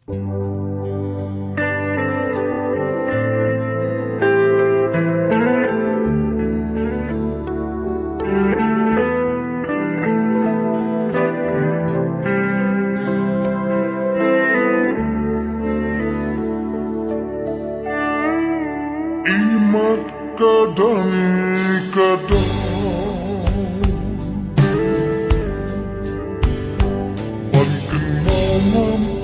Imat kadang-kadang pan kenangan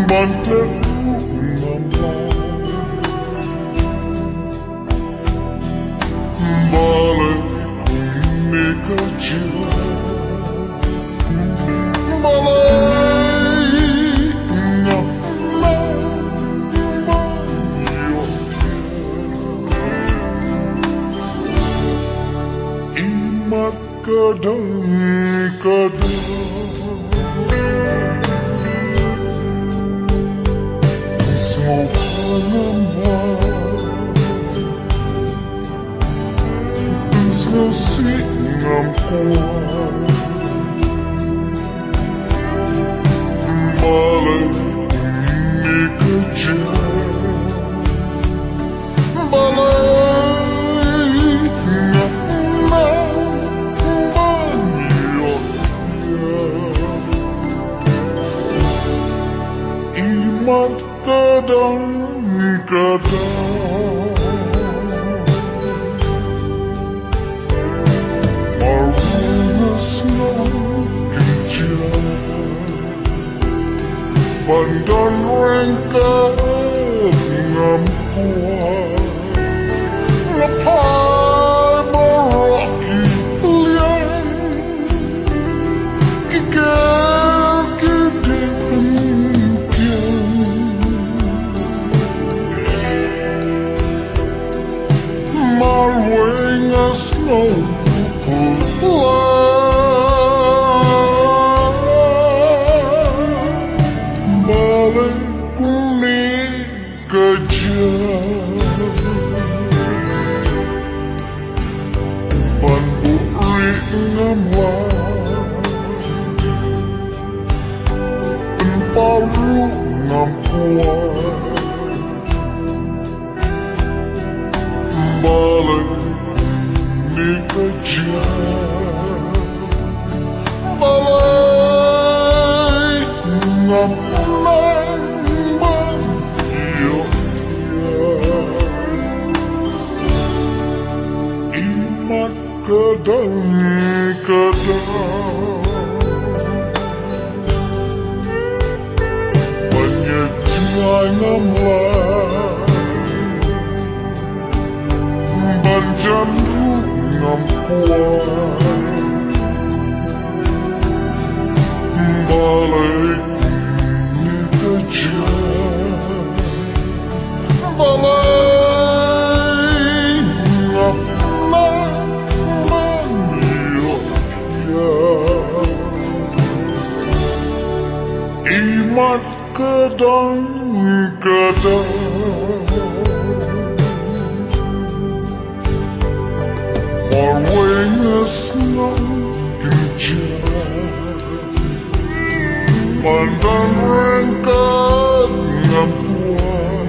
ban teruk balik nikah imat kadang-kadang semua panganan sesi ngamkuan balik ini kerja balik imat kadang-kadang marunasnya kejam bandan rengkat ngamkuan lepai meraki liang ikan gede marwengas no balik kuning kejam ban buri ngamlah paru ngamkuan balik ini kerja balik ngapulan imat kadang-kadang banyak jangan banjan ngamkuan balik ini kerja balik ngapulan imat kadang-kadang marwengas no kejam pandan rengkat ngamkuan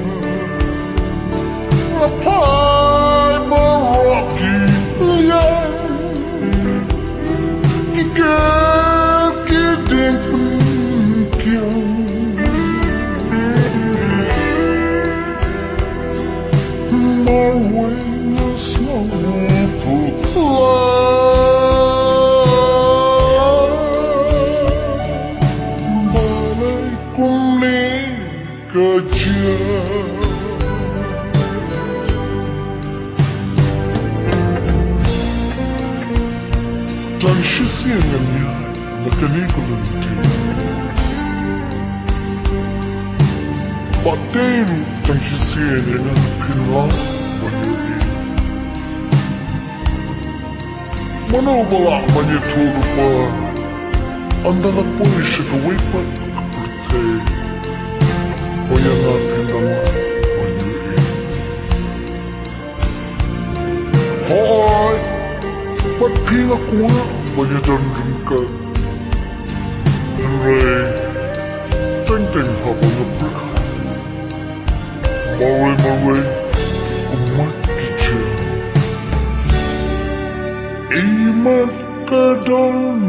lepai meraki liang ikan gede pengkiang marwengas no balik kuning kejam dan sisiannya mekanikulanti bateru dan sisiannya kenal mana balak manyetulu pa andang pun isagawipat kaperte o yan natin naman manyuin hoy ba't pinga ko nga manyadandun ka Ray, ting-ting habang nabraka. Maray-maray, umat dyan. Imat kadang